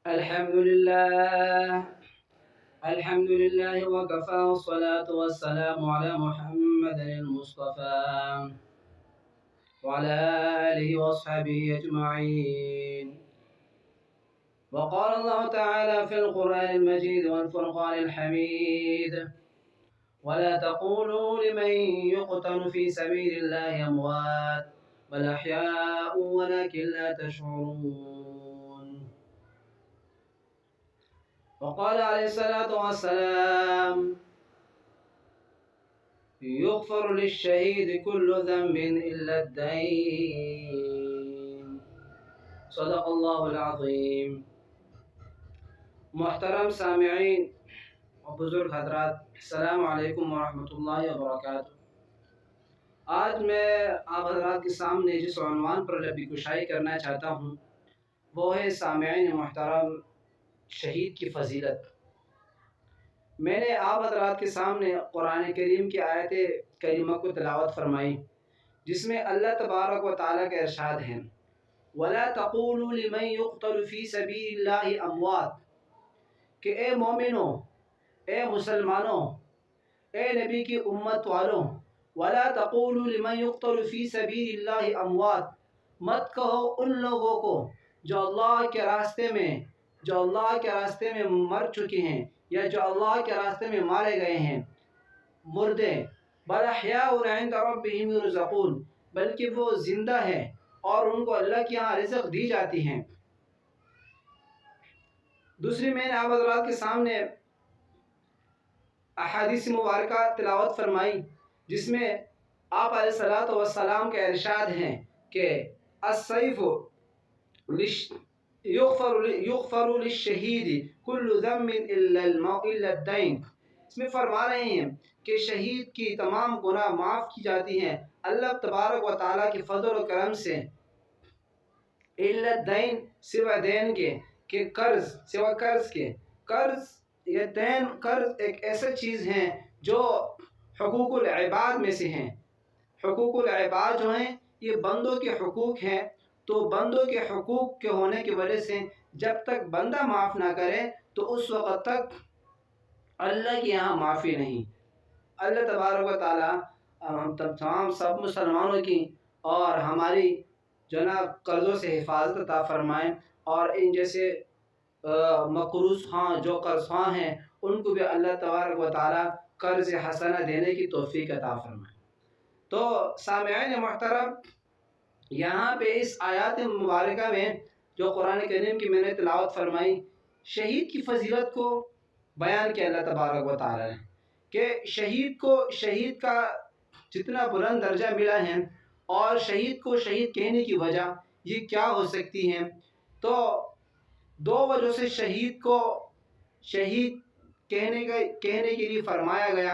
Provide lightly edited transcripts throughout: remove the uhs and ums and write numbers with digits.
الحمد لله الحمد لله وكفى والصلاة والسلام على محمد المصطفى وعلى آله وأصحابه أجمعين. وقال الله تعالى في القرآن المجيد والفرقان الحميد: ولا تقولوا لمن يقتل في سبيل الله أموات بل أحياء ولكن لا تشعرون. وقال عليه الصلاة والسلام: يغفر للشهيد كل ذنب إلا الدين. صدق الله العظيم. محترم سامعین اور بزرگ حضرات، السلام علیکم ورحمۃ اللہ وبرکاتہ۔ آج میں آپ حضرات کے سامنے جس عنوان پر لبی کشائی کرنا چاہتا ہوں وہ ہے سامعین محترم، شہید کی فضیلت۔ میں نے آپ حضرات کے سامنے قرآن کریم کی آیت کریمہ کو تلاوت فرمائی، جس میں اللہ تبارک و تعالیٰ کا ارشاد ہے: وَلَا تَقُولُوا لِمَن يُقْتَلُ فِي سَبِيلِ اللَّهِ أَمْوَاتٌ، کہ اے مومنوں، اے مسلمانوں، اے نبی کی امت والوں، وَلَا تَقُولُوا لِمَن يُقْتَلُ فِي سَبِيلِ اللَّهِ أَمْوَاتٌ، مت کہو ان لوگوں کو جو اللہ کے راستے میں مر چکے ہیں یا جو اللہ کے راستے میں مارے گئے ہیں، مردے، بل احیاء عند ربهم یرزقون، بلکہ وہ زندہ ہے اور ان کو اللہ کے یہاں رزق دی جاتی ہیں۔ دوسری میں نے آپ حضرات کے سامنے احادیث مبارکہ تلاوت فرمائی، جس میں آپ علیہ الصلوۃ والسلام کا ارشاد ہے کہ السیف یغفر للشہید کل ذنب الا الدین۔ اس میں فرما رہے ہیں کہ شہید کی تمام گناہ معاف کی جاتی ہیں اللہ تبارک و تعالیٰ کے فضل و کرم سے، الا الدین، سوائے دین کے، کہ سوا قرض کے۔ قرض یا دین، قرض ایک ایسا چیز ہے جو حقوق العباد میں سے ہیں۔ حقوق العباد جو ہیں یہ بندوں کے حقوق ہیں، تو بندوں کے حقوق کے ہونے کی وجہ سے جب تک بندہ معاف نہ کرے تو اس وقت تک اللہ کے یہاں معافی نہیں۔ اللہ تبارک و تعالیٰ تمام سب مسلمانوں کی اور ہماری جناب قرضوں سے حفاظت عطا فرمائیں، اور ان جیسے مقروض خواہ جو قرض خواہ ہیں ان کو بھی اللہ تبارک و تعالیٰ قرض حسنہ دینے کی توفیق عطا فرمائیں۔ تو سامعین محترم، یہاں پہ اس آیات مبارکہ میں جو قرآن کریم کی میں نے تلاوت فرمائی، شہید کی فضیلت کو بیان کیا اللہ تبارک و تعالیٰ نے، کہ شہید کا جتنا بلند درجہ ملا ہے اور شہید کو شہید کہنے کی وجہ یہ کیا ہو سکتی ہے، تو دو وجہ سے شہید کو شہید کہنے کے لیے فرمایا گیا۔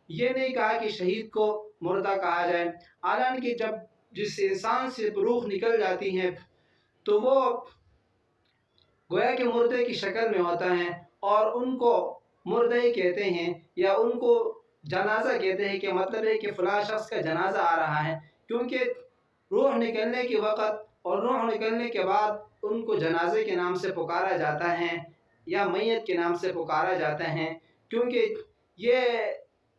یہ نہیں کہا کہ شہید کو مردہ کہا جائے، حالانکہ جب جس انسان سے روح نکل جاتی ہے تو وہ گویا کہ مردے کی شکل میں ہوتا ہے، اور ان کو مردہ ہی کہتے ہیں یا ان کو جنازہ کہتے ہیں، کہ مطلب ہے کہ فلاں شخص کا جنازہ آ رہا ہے، کیونکہ روح نکلنے کے وقت اور روح نکلنے کے بعد ان کو جنازے کے نام سے پکارا جاتا ہے یا میت کے نام سے پکارا جاتا ہے، کیونکہ یہ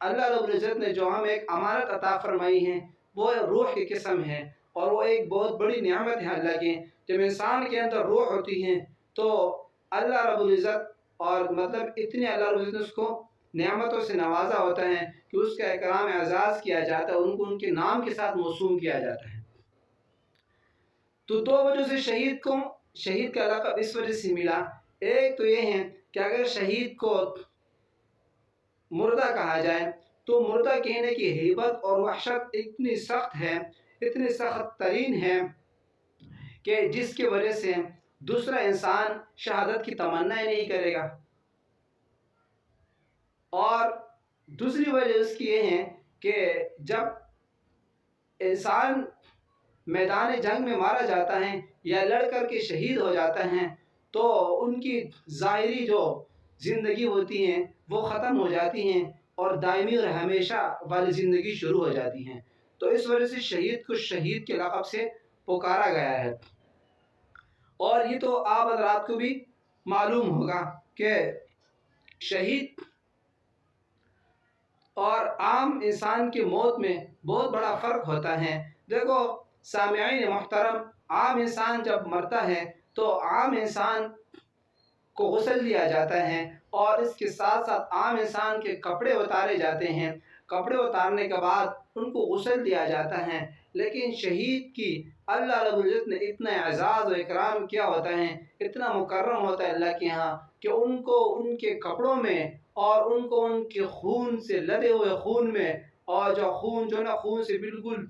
اللہ رب العزت نے جو ہمیں ایک امانت عطا فرمائی ہے وہ روح کی قسم ہے، اور وہ ایک بہت بڑی نعمت ہے اللہ کی۔ جب انسان کے اندر روح ہوتی ہے تو اللہ رب العزت، اور مطلب اتنے اللہ رب العزت نے اس کو نعمتوں سے نوازا ہوتا ہے کہ اس کا اکرام اعزاز کیا جاتا ہے، ان کو ان کے نام کے ساتھ موسوم کیا جاتا ہے۔ تو دو وجہ سے شہید کا لقب اس وجہ سے ملا۔ ایک تو یہ ہے کہ اگر شہید کو مردہ کہا جائے تو مردہ کہنے کی ہیبت اور وحشت اتنی سخت ہے، اتنی سخت ترین ہے، کہ جس کی وجہ سے دوسرا انسان شہادت کی تمنا ہی نہیں کرے گا۔ اور دوسری وجہ اس کی یہ ہے کہ جب انسان میدان جنگ میں مارا جاتا ہے یا لڑ کر کے شہید ہو جاتا ہے تو ان کی ظاہری جو زندگی ہوتی ہیں وہ ختم ہو جاتی ہیں اور دائمی اور ہمیشہ والی زندگی شروع ہو جاتی ہیں۔ تو اس وجہ سے شہید کو شہید کے لقب سے پکارا گیا ہے۔ اور یہ تو آپ حضرات کو بھی معلوم ہوگا کہ شہید اور عام انسان کی موت میں بہت بڑا فرق ہوتا ہے۔ دیکھو سامعین محترم، عام انسان جب مرتا ہے تو عام انسان کو غسل دیا جاتا ہے، اور اس کے ساتھ ساتھ عام انسان کے کپڑے اتارے جاتے ہیں۔ کپڑے اتارنے کے بعد ان کو غسل دیا جاتا ہے، لیکن شہید کی اللہ رب العزت نے اتنا اعزاز و اکرام کیا ہوتا ہے، اتنا مکرم ہوتا ہے اللہ کے ہاں، کہ ان کو ان کے کپڑوں میں اور ان کو ان کے خون سے لدے ہوئے خون میں، اور جو خون جو نا خون سے بالکل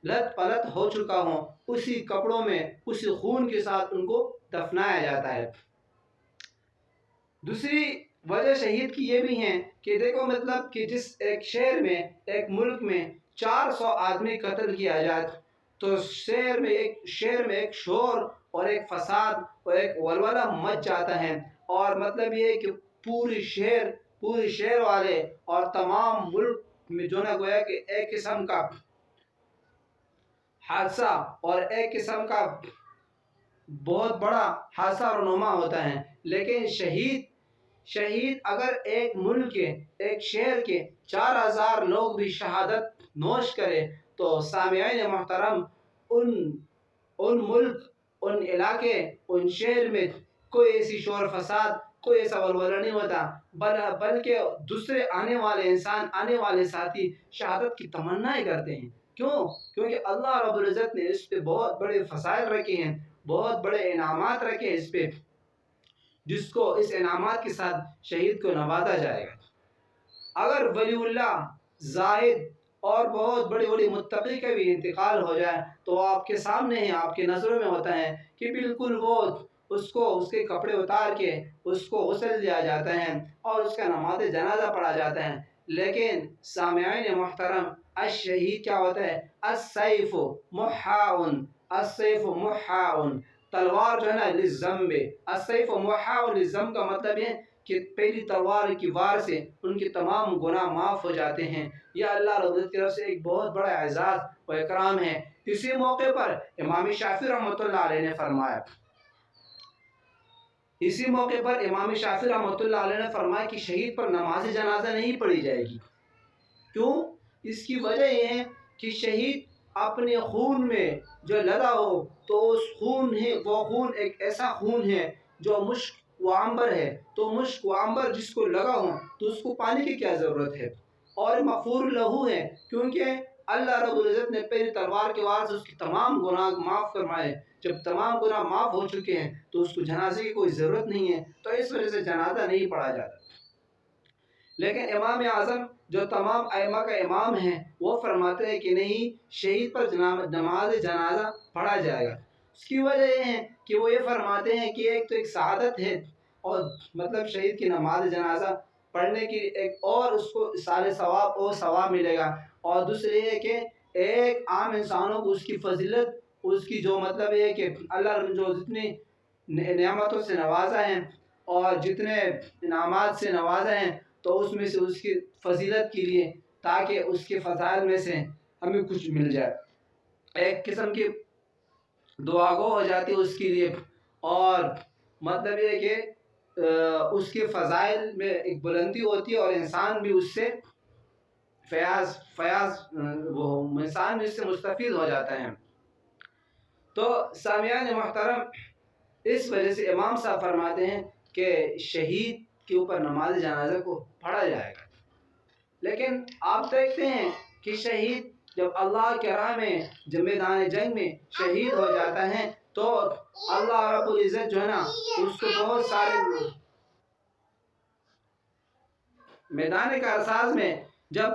لت پلت ہو چکا ہوں، اسی کپڑوں میں اسی خون کے ساتھ ان کو دفنایا جاتا ہے۔ دوسری وجہ شہید کی یہ بھی ہے کہ دیکھو مطلب کہ جس ایک شہر میں، ایک ملک میں 400 آدمی قتل کیا جائے تو شہر میں ایک شور اور ایک فساد اور ایک ولولہ مچ جاتا ہے، اور مطلب یہ ہے کہ پوری شہر والے اور تمام ملک میں جو نا گویا کہ ایک قسم کا حادثہ اور ایک قسم کا بہت بڑا حادثہ رونما ہوتا ہے۔ لیکن شہید اگر ایک ملک کے، ایک شہر کے 4000 لوگ بھی شہادت نوش کرے تو سامعین محترم، ان ملک، ان علاقے، ان شہر میں کوئی ایسی شور فساد، کوئی ایسا ولولہ نہیں ہوتا، بلکہ دوسرے آنے والے انسان، آنے والے ساتھی شہادت کی تمنائیں کرتے ہیں۔ کیوں؟ کیونکہ اللہ رب العزت نے اس پہ بہت بڑے فضائل رکھے ہیں، بہت بڑے انعامات رکھے ہیں اس پہ، جس کو اس انعامات کے ساتھ شہید کو نوازا جائے گا۔ اگر ولی اللہ، زاہد اور بہت بڑی بڑی متقی کا بھی انتقال ہو جائے تو آپ کے سامنے ہے، آپ کی نظروں میں ہوتا ہے کہ بالکل وہ اس کے کپڑے اتار کے اس کو غسل دیا جاتا ہے اور اس کا نماز جنازہ پڑھا جاتا ہے۔ لیکن سامعین محترم، الشہید کیا ہوتا ہے؟ السیف محاون، السیف محاون، تلوار جو ہے نا للذنب، السیف محاون للذنب کا مطلب ہے کہ پہلی تلوار کی وار سے ان کے تمام گناہ معاف ہو جاتے ہیں۔ یہ اللہ رب العزت کی طرف سے ایک بہت بڑا اعزاز و اکرام ہے۔ اسی موقع پر امام شافعی رحمۃ اللہ علیہ نے فرمایا، کہ شہید پر نماز جنازہ نہیں پڑھی جائے گی۔ کیوں؟ اس کی وجہ یہ ہے کہ شہید اپنے خون میں جو لدا ہو تو وہ خون ایک ایسا خون ہے جو مشک و عنبر ہے، تو مشک و عنبر جس کو لگا ہو تو اس کو پانی کی کیا ضرورت ہے، اور مغفور لہو ہے، کیونکہ اللہ رب العزت نے پہلی تلوار کے وار سے اس کی تمام گناہ معاف فرمائے۔ جب تمام گناہ معاف ہو چکے ہیں تو اس کو جنازے کی کوئی ضرورت نہیں ہے، تو اس وجہ سے جنازہ نہیں پڑھا جاتا۔ لیکن امام اعظم جو تمام ائمہ کا امام ہیں، وہ فرماتے ہیں کہ نہیں، شہید پر نماز جنازہ پڑھا جائے گا۔ اس کی وجہ یہ ہے کہ وہ یہ فرماتے ہیں کہ ایک تو ایک سعادت ہے، اور مطلب شہید کی نماز جنازہ پڑھنے کی ایک اور اس کو سارے ثواب ملے گا، اور دوسرے یہ کہ ایک عام انسانوں کو اس کی فضیلت، اس کی جو مطلب یہ ہے کہ اللہ جو جتنی نعمتوں سے نوازا ہے اور جتنے انعامات سے نوازا ہے، تو اس میں سے اس کی فضیلت کے لیے، تاکہ اس کے فضائل میں سے ہمیں کچھ مل جائے، ایک قسم کی دعا گو ہو جاتی ہے اس کے لیے، اور مطلب یہ کہ اس کے فضائل میں ایک بلندی ہوتی ہے، اور انسان بھی اس سے انسان بھی اس سے مستفید ہو جاتا ہے۔ تو سامعین محترم، اس وجہ سے امام صاحب فرماتے ہیں کہ شہید کے اوپر نماز جنازہ کو پڑھا جائے گا۔ لیکن آپ دیکھتے ہیں کہ شہید جب اللہ کے راہ میں، جب میدان جنگ میں شہید ہو جاتا ہے تو اللہ رب العزت جو ہے نا اس کو بہت سارے میدان کارساز میں جب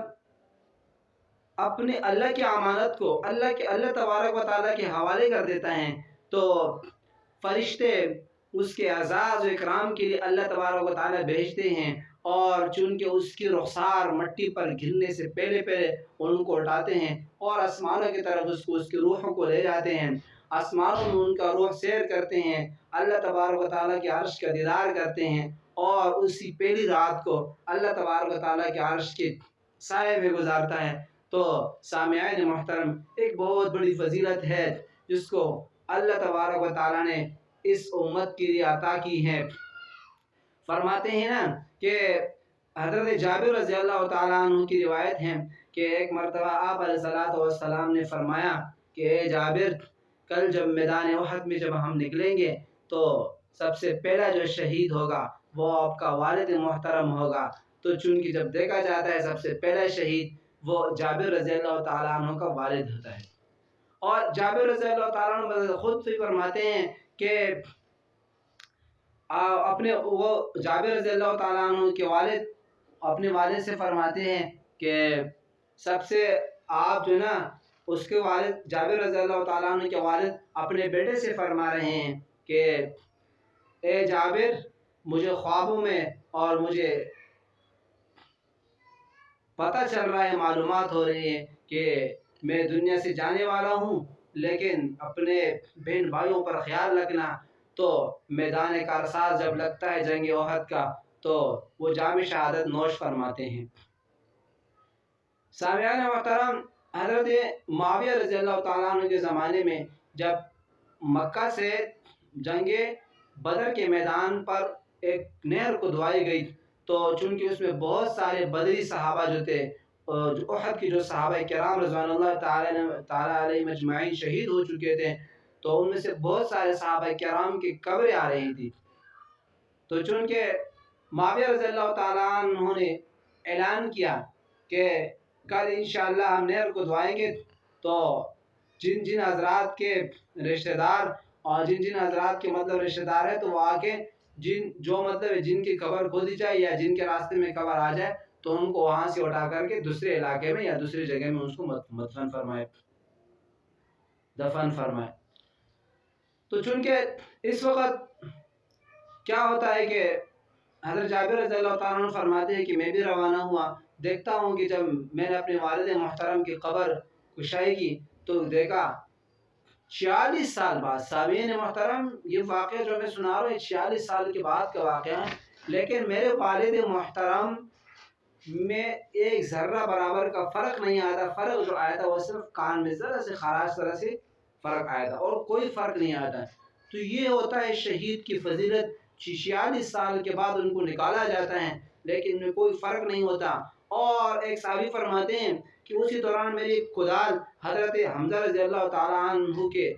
اپنے اللہ کی امانت کو اللہ تبارک و تعالیٰ کے حوالے کر دیتا ہے تو فرشتے اس کے اعزاز و اکرام کے لیے اللہ تبارک و تعالیٰ بھیجتے ہیں، اور چونکہ اس کی رخسار مٹی پر گرنے سے پہلے ان کو اٹھاتے ہیں اور آسمانوں کی طرف اس کی روحوں کو لے جاتے ہیں، آسمانوں میں ان کا روح سیر کرتے ہیں، اللہ تبارک و تعالیٰ کے عرش کا دیدار کرتے ہیں، اور اسی پہلی رات کو اللہ تبارک و تعالیٰ کے عرش کے سائے میں گزارتا ہے۔ تو سامعین محترم، ایک بہت بڑی فضیلت ہے جس کو اللہ تبارک و تعالیٰ نے اس امت کے لیے عطا کی ہے۔ فرماتے ہیں نا کہ حضرت جابر رضی اللہ تعالیٰ عنہ کی روایت ہے کہ ایک مرتبہ آپ علیہ الصلوۃ والسلام نے فرمایا کہ اے جابر، کل جب میدان احد میں جب ہم نکلیں گے تو سب سے پہلا جو شہید ہوگا وہ آپ کا والد محترم ہوگا۔ تو چونکہ جب دیکھا جاتا ہے سب سے پہلا شہید وہ جابر رضی اللہ تعالیٰ عنہ کا والد ہوتا ہے۔ اور جابر رضی اللہ تعالیٰ عنہ خود بھی فرماتے ہیں کہ اپنے وہ جابر رضی اللہ تعالیٰ عنہ کے والد اپنے والد سے فرماتے ہیں کہ سب سے آپ جو نا اس کے والد جابر رضی اللہ تعالیٰ عنہ کے والد اپنے بیٹے سے فرما رہے ہیں کہ اے جابر، مجھے خوابوں میں اور مجھے پتہ چل رہا ہے، معلومات ہو رہی ہے کہ میں دنیا سے جانے والا ہوں، لیکن اپنے بہن بھائیوں پر خیال رکھنا۔ تو میدان کارساز جب لگتا ہے جنگ احد کا تو وہ جام شہادت نوش فرماتے ہیں۔ سامعین محترم، حضرت معاویہ رضی اللہ تعالیٰ عنہ کے زمانے میں جب مکہ سے جنگ بدر کے میدان پر ایک نہر کو دھوائی گئی تو چونکہ اس میں بہت سارے بدری صحابہ جو تھے، جو احد کی جو صحابہ کرام رضوان اللہ تعالیٰ علیہ مجمعین شہید ہو چکے تھے، تو ان میں سے بہت سارے صحابہ کرام کی قبریں آ رہی تھی۔ تو چونکہ معاویہ رضی اللہ تعالیٰ عنہ نے اعلان کیا کہ کل انشاءاللہ ہم نہر کو دھوائیں گے، تو جن جن حضرات کے رشتہ دار اور جن جن حضرات کے مطلب رشتہ دار ہے تو وہ آ کے جن کی قبر کھودی جائے یا جن کے راستے میں قبر آ جائے تو ان کو وہاں سے اٹھا کر کے دوسرے علاقے میں یا دوسری جگہ میں اس کو مدفن فرمائے، دفن فرمائے۔ تو چونکہ اس وقت کیا ہوتا ہے کہ حضرت جابر رضی اللہ تعالیٰ عنہ فرماتے ہیں کہ میں بھی روانہ ہوا، دیکھتا ہوں کہ جب میں نے اپنے والد محترم کی قبر کشائی کی تو دیکھا 46 سال بعد، سامعین محترم یہ واقعہ جو میں سنا رہا ہوں 46 سال کے بعد کا واقعہ ہے، لیکن میرے والد محترم میں ایک ذرہ برابر کا فرق نہیں آیا تھا۔ فرق جو آیا تھا وہ صرف کان میں ذرا سے خراش طرح سے فرق آیا تھا اور کوئی فرق نہیں آیا تھا۔ تو یہ ہوتا ہے شہید کی فضیلت، 46 سال کے بعد ان کو نکالا جاتا ہے لیکن ان میں کوئی فرق نہیں ہوتا۔ اور ایک صحابی فرماتے ہیں کہ اسی دوران میری کدال حضرت حمزہ رضی اللہ تعالیٰ عنہ کے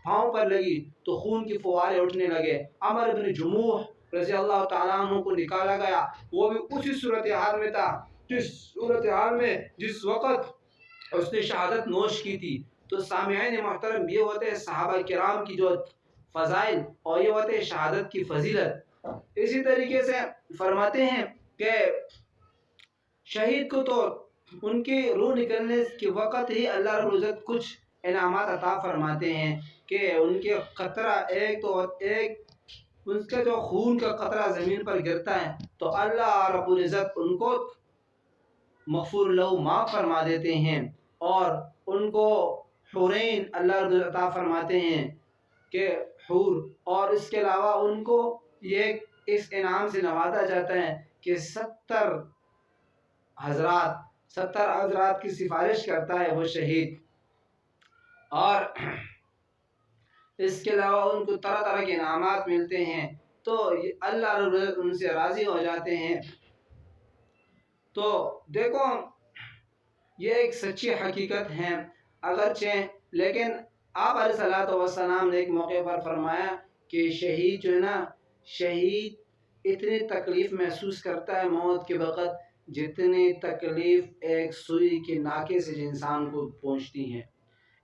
پاؤں پر لگی تو خون کی فوارے اٹھنے لگے۔ عمر بن جموح رضی اللہ تعالیٰ عنہ کو نکالا گیا، وہ بھی اسی صورتحال میں تھا جس صورتحال میں جس وقت اس نے شہادت نوش کی تھی۔ تو سامعین محترم یہ ہوتے ہیں صحابہ کرام کی جو فضائل اور یہ ہوتے ہیں شہادت کی فضیلت۔ اسی طریقے سے فرماتے ہیں کہ شہید کو تو ان کی روح نکلنے کے وقت ہی اللہ رب العزت کچھ انعامات عطا فرماتے ہیں کہ ان کے قطرہ ایک ان کا جو خون کا قطرہ زمین پر گرتا ہے تو اللہ رب العزت ان کو مغفور لہو معاف فرما دیتے ہیں، اور ان کو حورین اللہ رب العزت عطا فرماتے ہیں کہ حور، اور اس کے علاوہ ان کو یہ اس انعام سے نوازا جاتا ہے کہ 70 حضرات کی سفارش کرتا ہے وہ شہید، اور اس کے علاوہ ان کو طرح طرح کے انعامات ملتے ہیں، تو اللہ رب العزت ان سے راضی ہو جاتے ہیں۔ تو دیکھو یہ ایک سچی حقیقت ہے اگرچہ، لیکن آپ علیہ الصلوۃ والسلام نے ایک موقع پر فرمایا کہ شہید جو ہے نا، شہید اتنی تکلیف محسوس کرتا ہے موت کے وقت جتنی تکلیف ایک سوئی کے ناکے سے انسان کو پہنچتی ہیں،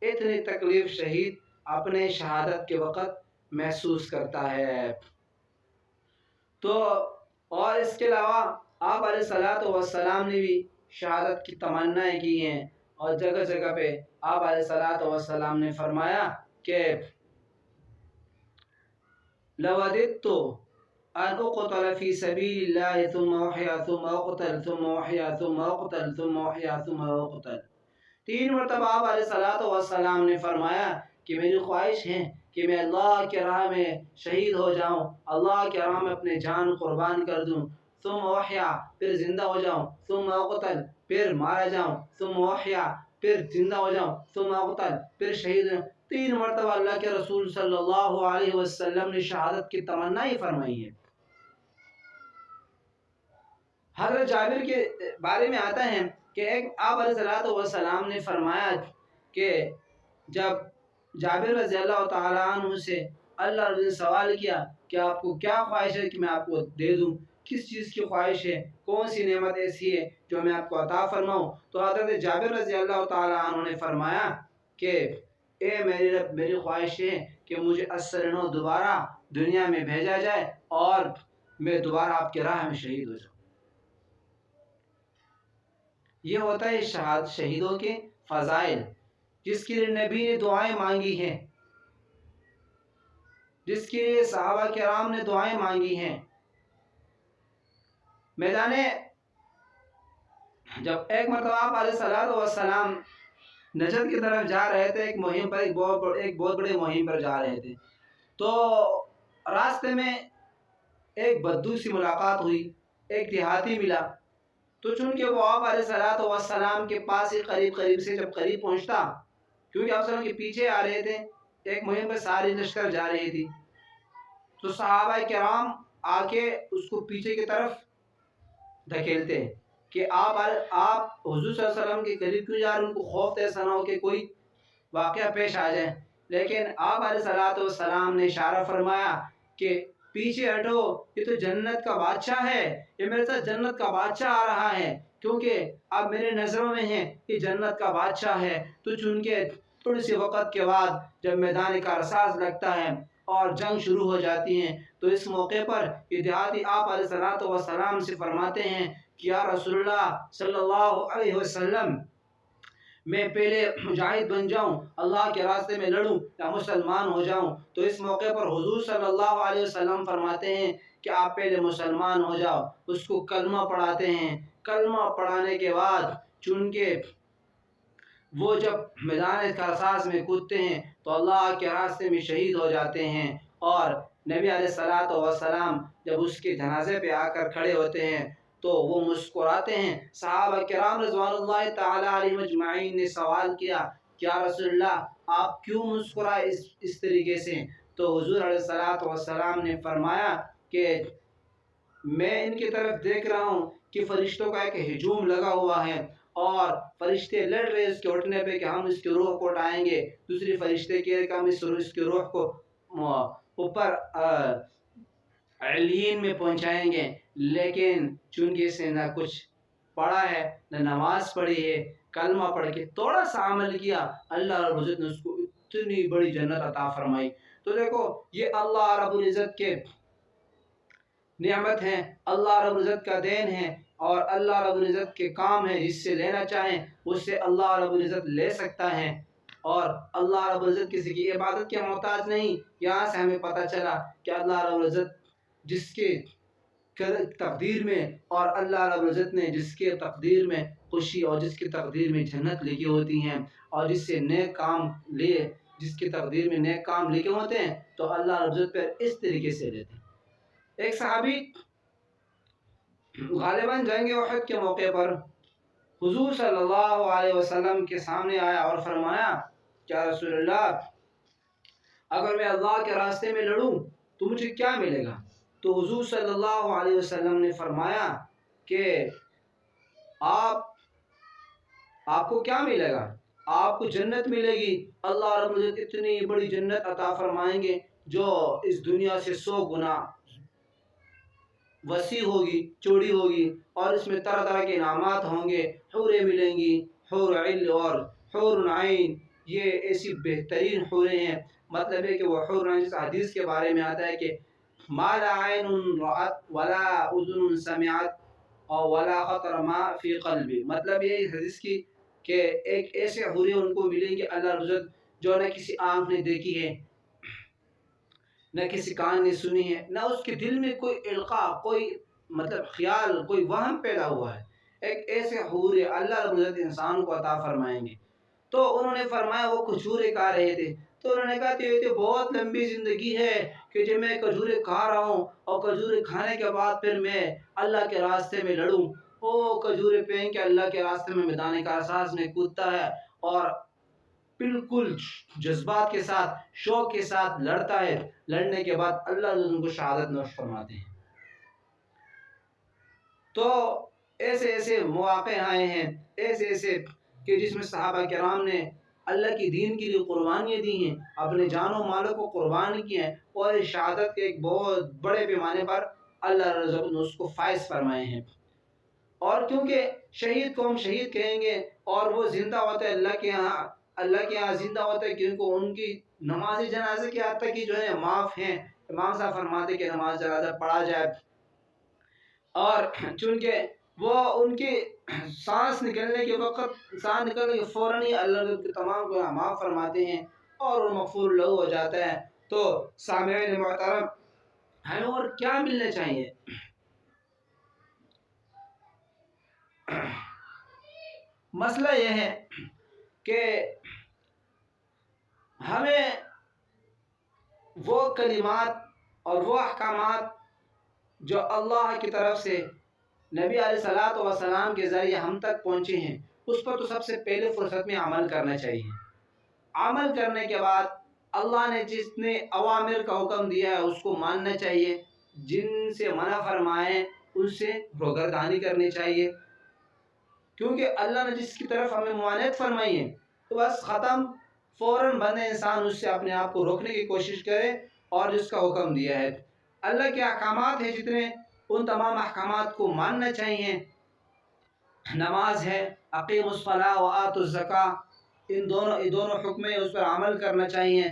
اتنی تکلیف شہید اپنے شہادت کے وقت محسوس کرتا ہے۔ تو اور اس کے علاوہ آپ علیہ الصلوۃ والسلام نے بھی شہادت کی تمنائیں کی ہیں، اور جگہ جگہ پہ آپ علیہ الصلوۃ والسلام نے فرمایا کہ لوددت ان اقتل فی سبیل اللہ ثم احیا ثم اقتل ثم احیا ثم اقتل ثم احیا ثم اقتل۔ 3 مرتبہ آپ علیہ الصلوۃ والسلام نے فرمایا کہ میری خواہش ہے کہ میں اللہ کے راہ میں شہید ہو جاؤں، اللہ کے راہ میں اپنے جان قربان کر دوں، ثم احیا پھر زندہ ہو جاؤں، ثم اقتل پھر مارا جاؤں، ثم احیا پھر زندہ ہو جاؤں، ثم اقتل پھر شہید ہوں۔ 3 مرتبہ اللہ کے رسول صلی اللہ علیہ وسلم نے شہادت کی تمنا ہی فرمائی ہے۔ حضرت جابر کے بارے میں آتا ہے کہ ایک آپ علیہ السلام نے فرمایا کہ جب جابر رضی اللہ تعالیٰ عنہ سے اللہ رضی نے سوال کیا کہ آپ کو کیا خواہش ہے کہ میں آپ کو دے دوں، کس چیز کی خواہش ہے، کون سی نعمت ایسی ہے جو میں آپ کو عطا فرماؤں، تو حضرت جابر رضی اللہ تعالیٰ عنہ نے فرمایا کہ اے میری رب، میری خواہش ہے کہ مجھے 80 دوبارہ دنیا میں بھیجا جائے اور میں دوبارہ آپ کے راہ میں شہید ہو جاؤں۔ یہ ہوتا ہے شہیدوں کے فضائل، جس کے لیے نبی نے دعائیں مانگی ہیں، جس کے لیے صحابہ کرام نے دعائیں مانگی ہیں۔ میدان جب ایک مرتبہ آپ علیہ السلام نجد کی طرف جا رہے تھے، ایک مہم پر ایک بہت بڑے مہم پر جا رہے تھے، تو راستے میں ایک بدو سی ملاقات ہوئی، ایک دیہاتی ملا، تو چونکہ وہ آپ علیہ السلام کے پاس ہی قریب سے جب قریب پہنچتا، کیونکہ آپ کے پیچھے آ رہے تھے، ایک مہم پر ساری لشکر جا رہی تھی، تو صحابہ کرام آ کے اس کو پیچھے کی طرف دھکیلتے کہ آپ حضور صلی اللہ علیہ وسلم کے قریب کیوں جا رہے ہیں، ان کو خوف ایسا نہ ہو کہ کوئی واقعہ پیش آ جائے، لیکن آپ علیہ السلام نے اشارہ فرمایا کہ پیچھے ہٹو، یہ تو جنت کا بادشاہ ہے، یہ میرے ساتھ جنت کا بادشاہ آ رہا ہے، کیونکہ اب میرے نظروں میں ہے کہ جنت کا بادشاہ ہے۔ تو چونکہ تھوڑی سی وقت کے بعد جب میدان کا رساز لگتا ہے اور جنگ شروع ہو جاتی ہے، تو اس موقع پر یہ دیہاتی آپ علیہ السلام سے فرماتے ہیں کہ یا رسول اللہ صلی اللہ علیہ وسلم، میں پہلے مجاہد بن جاؤں، اللہ کے راستے میں لڑوں یا مسلمان ہو جاؤں؟ تو اس موقع پر حضور صلی اللہ علیہ وسلم فرماتے ہیں کہ آپ پہلے مسلمان ہو جاؤ، اس کو کلمہ پڑھاتے ہیں، کلمہ پڑھانے کے بعد چونکہ وہ جب میدان رساز میں کودتے ہیں تو اللہ کے راستے میں شہید ہو جاتے ہیں، اور نبی علیہ السلام جب اس کے جنازے پہ آ کر کھڑے ہوتے ہیں تو وہ مسکراتے ہیں۔ صحابہ کرام رضوان اللہ تعالی علیہم اجمعین نے سوال کیا کہ یا رسول اللہ، آپ کیوں مسکرائے اس طریقے سے؟ تو حضور علیہ السلام نے فرمایا کہ میں ان کی طرف دیکھ رہا ہوں کہ فرشتوں کا ایک ہجوم لگا ہوا ہے، اور فرشتے لڑ رہے اس کے اٹھنے پہ کہ ہم اس کی روح کو اٹھائیں گے، دوسری فرشتے کہہ رہے کہ ہم اس کی روح کو اوپر علیین میں پہنچائیں گے، لیکن چونکہ اس نے نہ کچھ پڑھا ہے، نہ نماز پڑھی ہے، کلمہ پڑھ کے تھوڑا سا عمل کیا، اللہ رب العزت نے اس کو اتنی بڑی جنت عطا فرمائی۔ تو دیکھو، یہ اللہ رب العزت کے نعمت ہیں، اللہ رب العزت کا دین ہے، اور اللہ رب العزت کے کام ہے، جس سے لینا چاہیں اس سے اللہ رب العزت لے سکتا ہے، اور اللہ رب العزت کسی کی عبادت کے محتاج نہیں۔ یہاں سے ہمیں پتہ چلا کہ اللہ رب العزت جس کے تقدیر میں، اور اللہ رب العزت نے جس کے تقدیر میں خوشی اور جس کی تقدیر میں جنت لکھی ہوتی ہیں، اور جس سے نیک کام جس کی تقدیر میں نیک کام لکھے ہوتے ہیں تو اللہ رب العزت پر اس طریقے سے لیتے ہیں۔ ایک صحابی غالباً جنگ احد کے موقع پر حضور صلی اللہ علیہ وسلم کے سامنے آیا اور فرمایا کہ رسول اللہ، اگر میں اللہ کے راستے میں لڑوں تو مجھے کیا ملے گا؟ تو حضور صلی اللہ علیہ وسلم نے فرمایا کہ آپ کو کیا ملے گا؟ آپ کو جنت ملے گی، اللہ رب العزت اتنی بڑی جنت عطا فرمائیں گے جو اس دنیا سے 100 گنا وسیع ہوگی، چوڑی ہوگی، اور اس میں طرح طرح کے انعامات ہوں گے، حوریں ملیں گی، حور عین اور حور عین، یہ ایسی بہترین حوریں ہیں، مطلب ہے کہ وہ حور عین، جس حدیث کے بارے میں آتا ہے کہ ما لا عین رأت ولا اذن سمعت اور ولا خطر ما فی قلبی، مطلب یہ حدیث کی کہ ایک ایسے حوریں ان کو ملیں گے اللہ رب العزت جو نہ کسی آنکھ نے دیکھی ہے، نہ کسی کان نے سنی ہے، نہ اس کے دل میں کوئی القاء، کوئی مطلب خیال، کوئی وہم پیدا ہوا ہے۔ ایک ایسے حور اللہ رب العزت انسان کو عطا فرمائیں گے۔ تو انہوں نے فرمایا وہ کھجوریں کھا رہے تھے، تو انہوں نے کہا کہ یہ تو بہت لمبی زندگی ہے کہ جب میں کھجوریں کھا رہا ہوں اور کھجوریں کھانے کے بعد پھر میں اللہ کے راستے میں لڑوں۔ وہ کھجوریں پہن کے اللہ کے راستے میں میدان کارساز میں کودتا ہے اور بالکل جذبات کے ساتھ، شوق کے ساتھ لڑتا ہے، لڑنے کے بعد اللہ ان کو شہادت نوش فرماتے ہیں۔ تو ایسے ایسے مواقع آئے ہیں، ایسے ایسے کہ جس میں صحابہ کرام نے اللہ کی دین کے لیے قربانیاں دی ہیں، اپنے جان و مالوں کو قربان کیا ہے، اور اس شہادت کے ایک بہت بڑے پیمانے پر اللہ رضا نے اس کو فائز فرمائے ہیں۔ اور کیونکہ شہید کو ہم شہید کہیں گے اور وہ زندہ ہوتا ہے اللہ کے یہاں زندہ ہوتا ہے، کیونکہ ان کی نماز جنازے کی حد تک کی جو ہے معاف ہیں۔ امام صاحب فرماتے کہ نماز جنازہ پڑھا جائے، اور چونکہ وہ ان کی سانس نکلنے کے وقت، سانس نکلنے کے فوراً ہی اللہ کے تمام گناہ معاف فرماتے ہیں اور وہ مغفور لہو ہو جاتا ہے۔ تو سامعین محترم، ہمیں اور کیا ملنا چاہیے؟ مسئلہ یہ ہے کہ ہمیں وہ کلمات اور وہ احکامات جو اللہ کی طرف سے نبی علیہ الصلوۃ والسلام کے ذریعے ہم تک پہنچے ہیں، اس پر تو سب سے پہلے فرصت میں عمل کرنا چاہیے۔ عمل کرنے کے بعد اللہ نے جس نے اوامر کا حکم دیا ہے اس کو ماننا چاہیے، جن سے منع فرمائے ان سے روگردانی کرنی چاہیے، کیونکہ اللہ نے جس کی طرف ہمیں ممانعت فرمائی ہے تو بس ختم، فوراً بندہ انسان اس سے اپنے آپ کو روکنے کی کوشش کرے، اور جس کا حکم دیا ہے اللہ کے احکامات ہیں جتنے، ان تمام احکامات کو ماننا چاہیے۔ نماز ہے، اقیم الصلاۃ و آتوا الزکاۃ، ان دونوں حکم ہیں، اس پر عمل کرنا چاہیے۔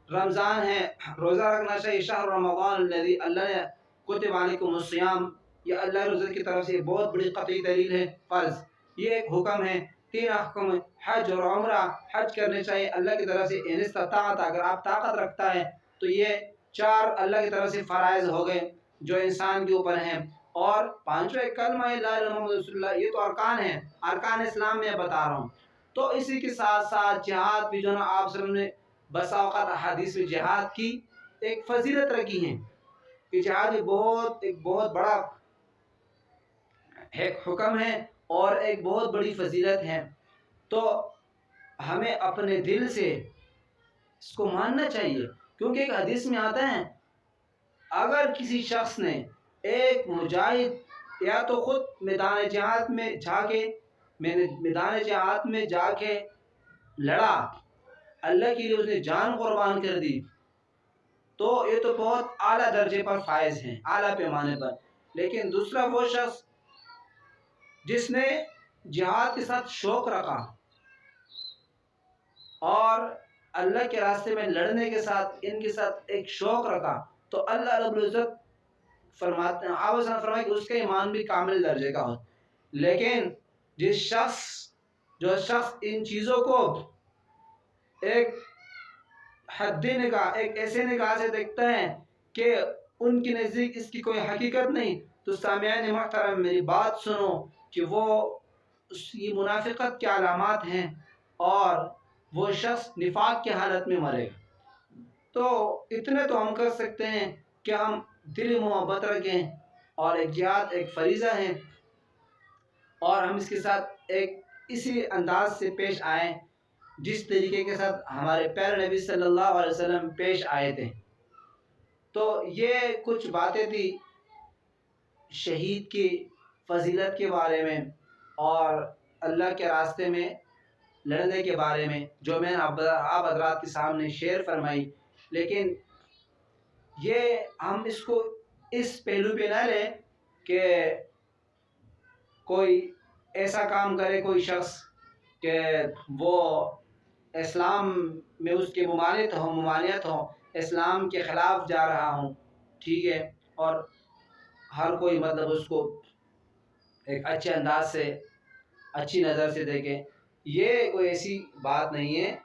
رمضان ہے، روزہ رکھنا چاہیے، شہر رمضان الذی اللہ نے کتب علیکم الصیام، یہ اللہ رضا کی طرف سے بہت بڑی قطعی دلیل ہے، فرض، یہ ایک حکم ہے۔ 3 حکم، حج اور عمرہ، حج کرنے چاہیے اللہ کی طرف سے ان استطاعت، اگر آپ طاقت رکھتا ہے تو یہ 4 اللہ کی طرف سے فرائض ہو گئے جو انسان کے اوپر ہیں، اور 5واں کلمہ لا الہ الا اللہ محمد رسول اللہ، یہ تو ارکان ہیں، ارکان اسلام میں بتا رہا ہوں۔ تو اسی کے ساتھ ساتھ جہاد بھی جو نا آپ صلی اللہ علیہ وسلم نے بسا اوقات احادیث میں جہاد کی ایک فضیلت رکھی ہے کہ جہاد ایک بہت بڑا ایک حکم ہے اور ایک بہت بڑی فضیلت ہے۔ تو ہمیں اپنے دل سے اس کو ماننا چاہیے، کیونکہ ایک حدیث میں آتا ہے اگر کسی شخص نے ایک مجاہد یا تو خود میدان جہاد میں جا کے لڑا، اللہ کے لیے اس نے جان قربان کر دی، تو یہ تو بہت اعلیٰ درجے پر فائز ہیں، اعلیٰ پیمانے پر۔ لیکن دوسرا وہ شخص جس نے جہاد کے ساتھ شوق رکھا اور اللہ کے راستے میں لڑنے کے ساتھ ان کے ساتھ ایک شوق رکھا، تو اللہ رب العزت فرماتے ہیں، آپ فرمائے کہ اس کا ایمان بھی کامل درجے کا ہو۔ لیکن جو شخص ان چیزوں کو ایک حد نگاہ، ایک ایسے نگاہ سے دیکھتا ہے کہ ان کے نزدیک اس کی کوئی حقیقت نہیں، تو سامعین محترم میری بات سنو کہ یہ منافقت کے علامات ہیں، اور وہ شخص نفاق کی حالت میں مرے گا۔ تو اتنے تو ہم کر سکتے ہیں کہ ہم دلی محبت رکھیں، اور ایک جہاد ایک فریضہ ہے، اور ہم اس کے ساتھ ایک اسی انداز سے پیش آئیں جس طریقے کے ساتھ ہمارے پیارے نبی صلی اللہ علیہ وسلم پیش آئے تھے۔ تو یہ کچھ باتیں تھی شہید کی فضیلت کے بارے میں اور اللہ کے راستے میں لڑنے کے بارے میں، جو میں نے آپ حضرات کے سامنے شیئر فرمائی۔ لیکن یہ ہم اس کو اس پہلو پہ نہ لیں کہ کوئی ایسا کام کرے کوئی شخص کہ وہ اسلام میں اس کے ممانعت ہو، اسلام کے خلاف جا رہا ہوں، ٹھیک ہے، اور ہر کوئی مطلب اس کو ایک اچھے انداز سے، اچھی نظر سے دیکھے، یہ کوئی ایسی بات نہیں ہے۔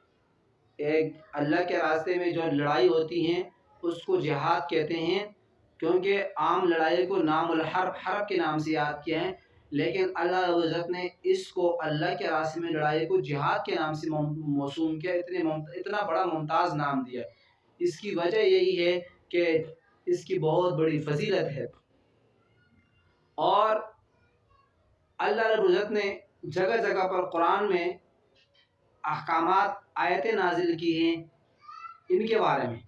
ایک اللہ کے راستے میں جو لڑائی ہوتی ہیں اس کو جہاد کہتے ہیں، کیونکہ عام لڑائی کو نام الحرب، حرب کے نام سے یاد کیا ہے، لیکن اللہ رب العزت نے اس کو اللہ کے راستے میں لڑائی کو جہاد کے نام سے موسوم کیا، اتنا بڑا ممتاز نام دیا۔ اس کی وجہ یہی ہے کہ اس کی بہت بڑی فضیلت ہے، اور اللہ رب العزت نے جگہ جگہ پر قرآن میں احکامات، آیتیں نازل کی ہیں ان کے بارے میں۔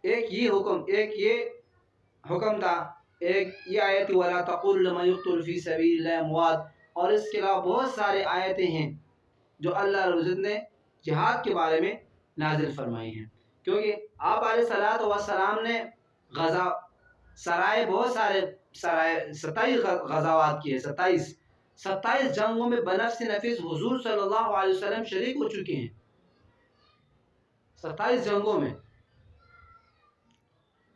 ایک یہ حکم تھا، ایک یہ آیت وَلَا تَقُولُوا لِمَن يُقْتَلُ فِي سَبِيلِ اللَّهِ أَمْوَاتٌ، اور اس کے علاوہ بہت سارے آیتیں ہیں جو اللہ رب العزت نے جہاد کے بارے میں نازل فرمائی ہیں، کیونکہ آپ علیہ الصلوۃ والسلام نے بہت سارے سرائے 27 غزوات کیے، 27 جنگوں میں بنفس نفس حضور صلی اللہ علیہ وسلم شریک ہو چکے ہیں، 27 جنگوں میں،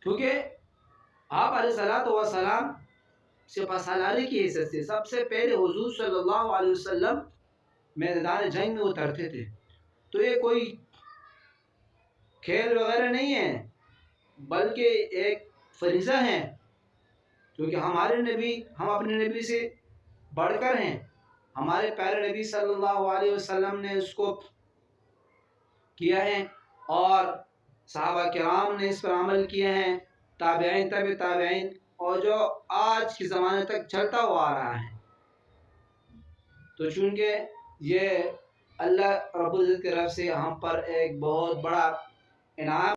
کیونکہ آپ علیہ الصلوۃ والسلام سپہ سالاری کی حیثیت سے سب سے پہلے حضور صلی اللہ علیہ وسلم میدان جنگ میں اترتے تھے. تو یہ کوئی کھیل وغیرہ نہیں ہے، بلکہ ایک فریضہ ہے، کیونکہ ہم اپنے نبی سے بڑھ کر ہیں. ہمارے پیارے نبی صلی اللہ علیہ وسلم نے اس کو کیا ہے، اور صحابہ کرام نے اس پر عمل کیا ہے، تابعین تبع تابعین، اور جو آج کے زمانے تک چلتا ہوا آ رہا ہے. تو چونکہ یہ اللہ رب العزت کی طرف سے ہم پر ایک بہت بڑا انعام